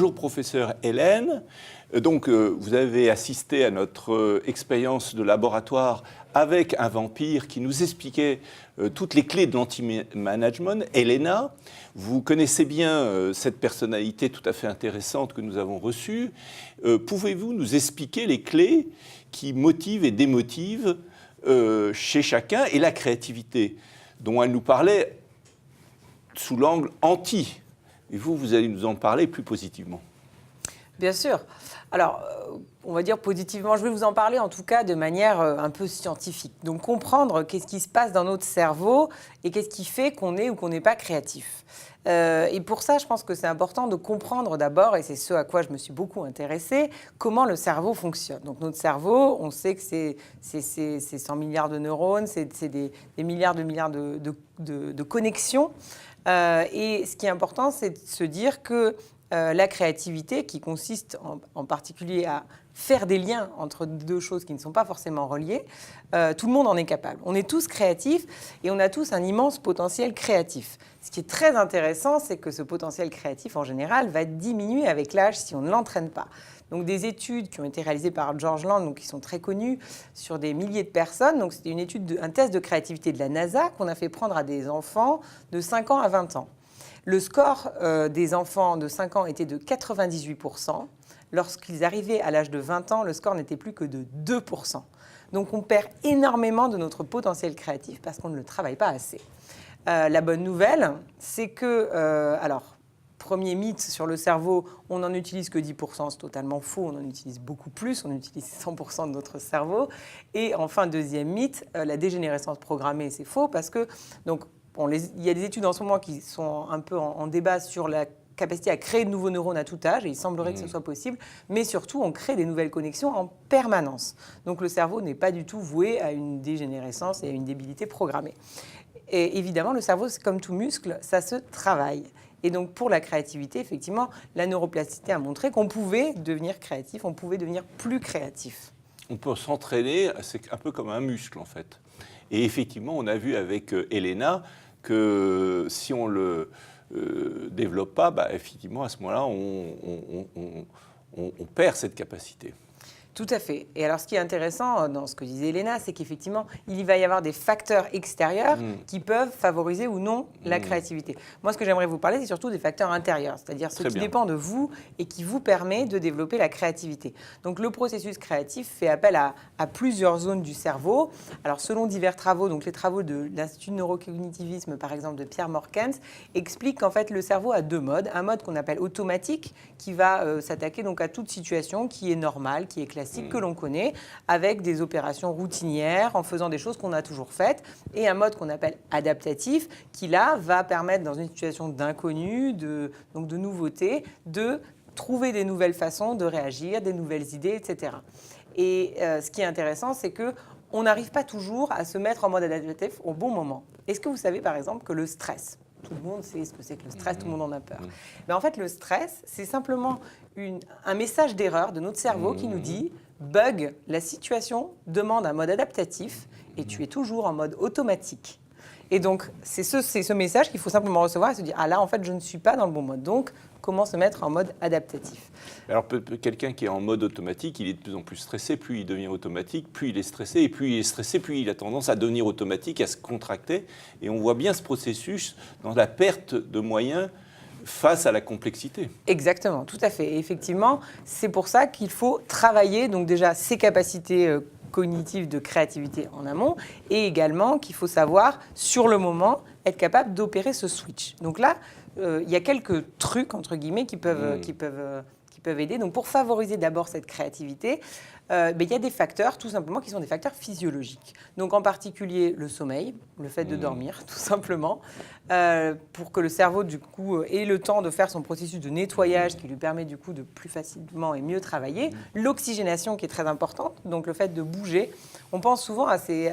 Bonjour professeur Hélène. Donc vous avez assisté à notre expérience de laboratoire avec un vampire qui nous expliquait toutes les clés de l'anti-management, Elena. Vous connaissez bien cette personnalité tout à fait intéressante que nous avons reçue. Pouvez-vous nous expliquer les clés qui motivent et démotivent chez chacun et la créativité dont elle nous parlait sous l'angle anti? Et vous allez nous en parler plus positivement. Bien sûr. Alors, on va dire positivement, je vais vous en parler en tout cas de manière un peu scientifique. Donc, comprendre qu'est-ce qui se passe dans notre cerveau et qu'est-ce qui fait qu'on est ou qu'on n'est pas créatif. Et pour ça, je pense que c'est important de comprendre d'abord, et c'est ce à quoi je me suis beaucoup intéressée, comment le cerveau fonctionne. Donc, notre cerveau, on sait que c'est 100 milliards de neurones, c'est des milliards de connexions. Et ce qui est important, c'est de se dire que la créativité, qui consiste en particulier à faire des liens entre deux choses qui ne sont pas forcément reliées, tout le monde en est capable. On est tous créatifs et on a tous un immense potentiel créatif. Ce qui est très intéressant, c'est que ce potentiel créatif, en général, va diminuer avec l'âge si on ne l'entraîne pas. Donc, des études qui ont été réalisées par George Land, donc qui sont très connues, sur des milliers de personnes. Donc, c'était une étude, un test de créativité de la NASA qu'on a fait prendre à des enfants de 5 ans à 20 ans. Le score des enfants de 5 ans était de 98%. Lorsqu'ils arrivaient à l'âge de 20 ans, le score n'était plus que de 2%. Donc, on perd énormément de notre potentiel créatif parce qu'on ne le travaille pas assez. La bonne nouvelle, c'est que, premier mythe sur le cerveau, on n'en utilise que 10%, c'est totalement faux, on en utilise beaucoup plus, on utilise 100% de notre cerveau. Et enfin, deuxième mythe, la dégénérescence programmée, c'est faux parce que, donc, il y a des études en ce moment qui sont un peu en débat sur la capacité à créer de nouveaux neurones à tout âge, et il semblerait que ce soit possible, mais surtout, on crée des nouvelles connexions en permanence. Donc, le cerveau n'est pas du tout voué à une dégénérescence et à une débilité programmée. Et évidemment, le cerveau, c'est comme tout muscle, ça se travaille. Et donc, pour la créativité, effectivement, la neuroplasticité a montré qu'on pouvait devenir créatif, on pouvait devenir plus créatif. On peut s'entraîner, c'est un peu comme un muscle, en fait. Et effectivement, on a vu avec Elena que si on ne le développe pas, effectivement, à ce moment-là, on perd cette capacité. Tout à fait. Et alors, ce qui est intéressant dans ce que disait Elena, c'est qu'effectivement, il va y avoir des facteurs extérieurs qui peuvent favoriser ou non la créativité. Moi, ce que j'aimerais vous parler, c'est surtout des facteurs intérieurs, c'est-à-dire ce qui dépend de vous et qui vous permet de développer la créativité. Donc, le processus créatif fait appel à plusieurs zones du cerveau. Alors, selon divers travaux, donc les travaux de l'Institut de neurocognitivisme, par exemple, de Pierre Morkens, expliquent qu'en fait, le cerveau a deux modes. Un mode qu'on appelle automatique, qui va s'attaquer donc à toute situation qui est normale, qui est classique, que l'on connaît, avec des opérations routinières, en faisant des choses qu'on a toujours faites, et un mode qu'on appelle adaptatif, qui là va permettre, dans une situation d'inconnu, donc de nouveauté, de trouver des nouvelles façons de réagir, des nouvelles idées, etc. Et ce qui est intéressant, c'est qu'on n'arrive pas toujours à se mettre en mode adaptatif au bon moment. Est-ce que vous savez, par exemple, que le stress, tout le monde sait ce que c'est que le stress, tout le monde en a peur. Mais en fait, le stress, c'est simplement un message d'erreur de notre cerveau qui nous dit « bug, la situation demande un mode adaptatif et tu es toujours en mode automatique ». Et donc, c'est ce message qu'il faut simplement recevoir et se dire « ah là, en fait, je ne suis pas dans le bon mode ». Donc, comment se mettre en mode adaptatif? Alors, quelqu'un qui est en mode automatique, il est de plus en plus stressé. Plus il devient automatique, plus il est stressé. Et plus il est stressé, plus il a tendance à devenir automatique, à se contracter. Et on voit bien ce processus dans la perte de moyens face à la complexité. Exactement, tout à fait. Et effectivement, c'est pour ça qu'il faut travailler donc déjà ses capacités cognitives de créativité en amont et également qu'il faut savoir, sur le moment, être capable d'opérer ce switch. Donc là, il y a quelques trucs, entre guillemets, qui peuvent aider. Donc, pour favoriser d'abord cette créativité, il y a des facteurs, tout simplement, qui sont des facteurs physiologiques. Donc, en particulier, le sommeil, le fait de dormir, tout simplement, pour que le cerveau, du coup, ait le temps de faire son processus de nettoyage qui lui permet, du coup, de plus facilement et mieux travailler. L'oxygénation, qui est très importante, donc le fait de bouger. On pense souvent à ces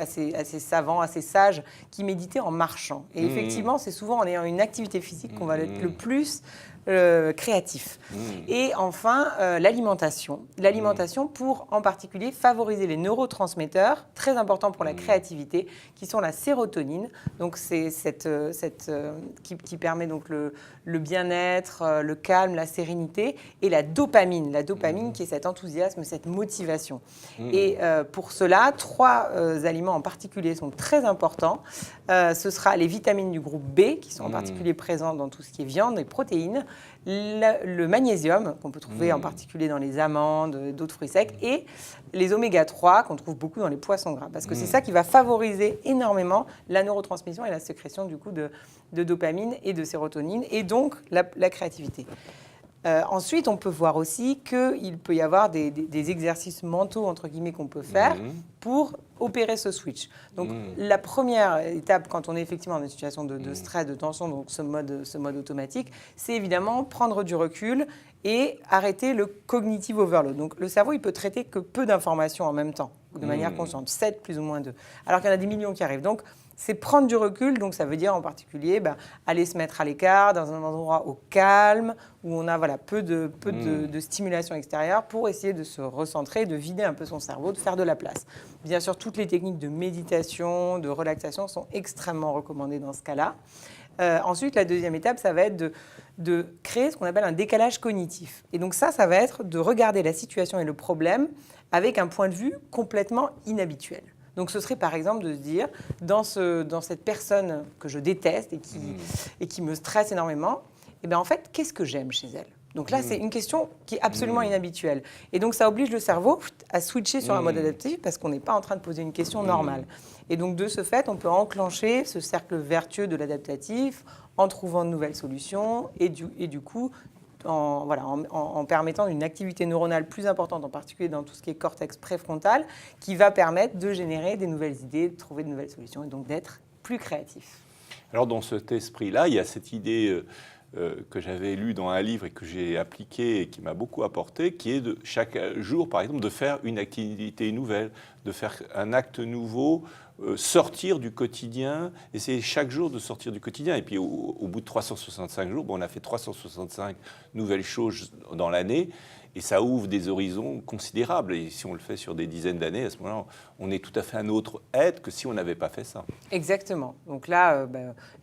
savants, à ces sages qui méditaient en marchant. Et effectivement, c'est souvent en ayant une activité physique qu'on va être le plus créatif. Et enfin, l'alimentation. L'alimentation pour, en particulier, favoriser les neurotransmetteurs, très importants pour la créativité, qui sont la sérotonine. Donc, c'est qui permet donc le bien-être, le calme, la sérénité, et la dopamine. La dopamine qui est cet enthousiasme, cette motivation. Et pour cela, 3 aliments en particulier sont très importants. Ce sera les vitamines du groupe B, qui sont en particulier présentes dans tout ce qui est viande et protéines, le magnésium, qu'on peut trouver en particulier dans les amandes, d'autres fruits secs, et les oméga 3, qu'on trouve beaucoup dans les poissons gras, parce que c'est ça qui va favoriser énormément la neurotransmission et la sécrétion du coup de dopamine et de sérotonine, et donc la créativité. Ensuite, on peut voir aussi qu'il peut y avoir des exercices mentaux, entre guillemets, qu'on peut faire pour opérer ce switch. Donc, la première étape, quand on est effectivement dans une situation de stress, de tension, donc ce mode automatique, c'est évidemment prendre du recul et arrêter le cognitive overload. Donc, le cerveau, il peut traiter que peu d'informations en même temps, de manière consciente, 7 plus ou moins 2, alors qu'il y en a des millions qui arrivent. Donc, c'est prendre du recul, donc ça veut dire en particulier aller se mettre à l'écart, dans un endroit au calme, où on a peu de stimulation extérieure pour essayer de se recentrer, de vider un peu son cerveau, de faire de la place. Bien sûr, toutes les techniques de méditation, de relaxation sont extrêmement recommandées dans ce cas-là. Ensuite, la deuxième étape, ça va être de créer ce qu'on appelle un décalage cognitif. Et donc ça va être de regarder la situation et le problème avec un point de vue complètement inhabituel. Donc ce serait par exemple de se dire, dans cette personne que je déteste et qui me stresse énormément, eh bien en fait, qu'est-ce que j'aime chez elle ? Donc là, c'est une question qui est absolument inhabituelle. Et donc ça oblige le cerveau à switcher sur un mode adaptatif parce qu'on n'est pas en train de poser une question normale. Et donc de ce fait, on peut enclencher ce cercle vertueux de l'adaptatif en trouvant de nouvelles solutions et du coup, en permettant une activité neuronale plus importante, en particulier dans tout ce qui est cortex préfrontal, qui va permettre de générer des nouvelles idées, de trouver de nouvelles solutions et donc d'être plus créatif. Alors dans cet esprit-là, il y a cette idée que j'avais lue dans un livre et que j'ai appliquée et qui m'a beaucoup apporté, qui est de chaque jour, par exemple, de faire une activité nouvelle, de faire un acte nouveau, sortir du quotidien, essayer chaque jour de sortir du quotidien. Et puis au bout de 365 jours, on a fait 365 nouvelles choses dans l'année et ça ouvre des horizons considérables. Et si on le fait sur des dizaines d'années, à ce moment-là, on est tout à fait un autre être que si on n'avait pas fait ça. Exactement. Donc là,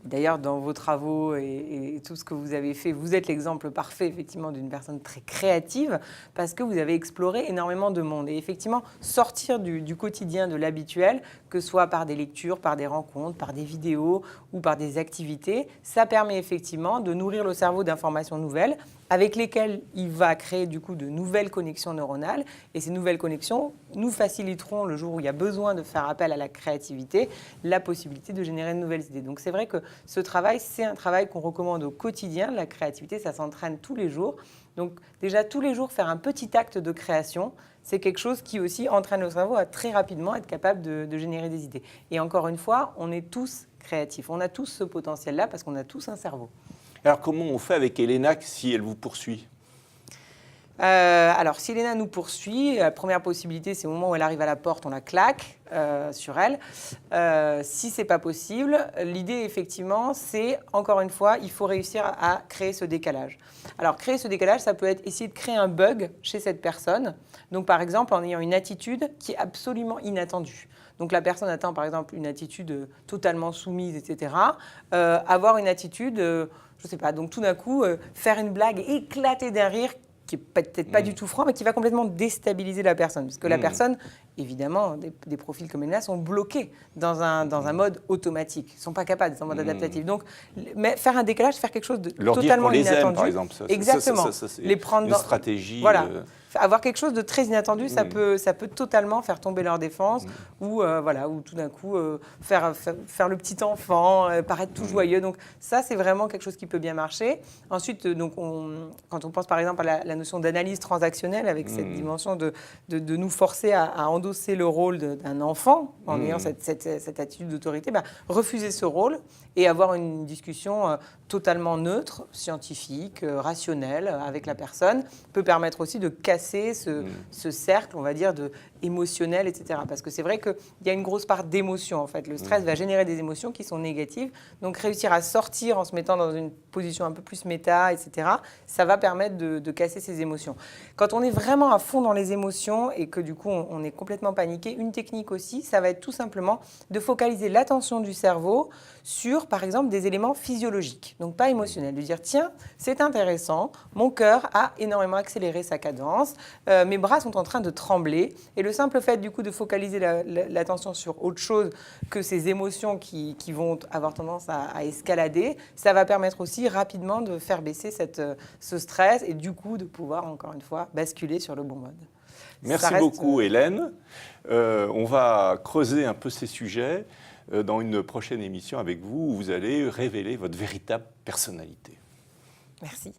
d'ailleurs, dans vos travaux et tout ce que vous avez fait, vous êtes l'exemple parfait, effectivement, d'une personne très créative parce que vous avez exploré énormément de monde. Et effectivement, sortir du quotidien, de l'habituel, que ce soit par des lectures, par des rencontres, par des vidéos ou par des activités, ça permet effectivement de nourrir le cerveau d'informations nouvelles avec lesquelles il va créer du coup de nouvelles connexions neuronales. Et ces nouvelles connexions nous faciliteront, le jour où il y a besoin de faire appel à la créativité, la possibilité de générer de nouvelles idées. Donc c'est vrai que ce travail, c'est un travail qu'on recommande au quotidien. La créativité, ça s'entraîne tous les jours. Donc déjà, tous les jours, faire un petit acte de création, c'est quelque chose qui aussi entraîne le cerveau à très rapidement être capable de générer des idées. Et encore une fois, on est tous créatifs. On a tous ce potentiel-là parce qu'on a tous un cerveau. Alors comment on fait avec Elena si elle vous poursuit ? Alors, si Elena nous poursuit, la première possibilité, c'est au moment où elle arrive à la porte, on la claque sur elle. Si ce n'est pas possible, l'idée, effectivement, c'est, encore une fois, il faut réussir à créer ce décalage. Alors, créer ce décalage, ça peut être essayer de créer un bug chez cette personne. Donc, par exemple, en ayant une attitude qui est absolument inattendue. Donc, la personne attend, par exemple, une attitude totalement soumise, etc. Avoir une attitude, je ne sais pas, donc tout d'un coup, faire une blague, éclater d'un rire, qui n'est peut-être pas du tout franc, mais qui va complètement déstabiliser la personne. Parce que la personne, évidemment, des profils comme Elena sont bloqués dans un mode automatique. Ils ne sont pas capables d'être en mode adaptatif. Donc, mais faire un décalage, faire quelque chose de leur totalement dire qu'on les inattendu. aime, par exemple. Exactement. Ça, c'est les prendre une dans stratégie. Voilà. Avoir quelque chose de très inattendu, ça peut totalement faire tomber leur défense ou tout d'un coup faire le petit enfant, paraître tout joyeux. Donc ça, c'est vraiment quelque chose qui peut bien marcher. Ensuite, quand on pense par exemple à la notion d'analyse transactionnelle avec cette dimension de nous forcer à endosser le rôle d'un enfant en ayant cette attitude d'autorité, refuser ce rôle et avoir une discussion totalement neutre, scientifique, rationnelle avec la personne peut permettre aussi de casser ce cercle, on va dire, émotionnel, etc. Parce que c'est vrai qu'il y a une grosse part d'émotion, en fait. Le stress va générer des émotions qui sont négatives. Donc, réussir à sortir en se mettant dans une position un peu plus méta, etc., ça va permettre de casser ces émotions. Quand on est vraiment à fond dans les émotions et que du coup, on est complètement paniqué, une technique aussi, ça va être tout simplement de focaliser l'attention du cerveau sur, par exemple, des éléments physiologiques, donc pas émotionnels. De dire, tiens, c'est intéressant, mon cœur a énormément accéléré sa cadence, mes bras sont en train de trembler. Et le simple fait, du coup, de focaliser l'attention sur autre chose que ces émotions qui vont avoir tendance à escalader, ça va permettre aussi rapidement de faire baisser ce stress et du coup de pouvoir, encore une fois, basculer sur le bon mode. Merci beaucoup, Hélène. On va creuser un peu ces sujets dans une prochaine émission avec vous où vous allez révéler votre véritable personnalité. Merci.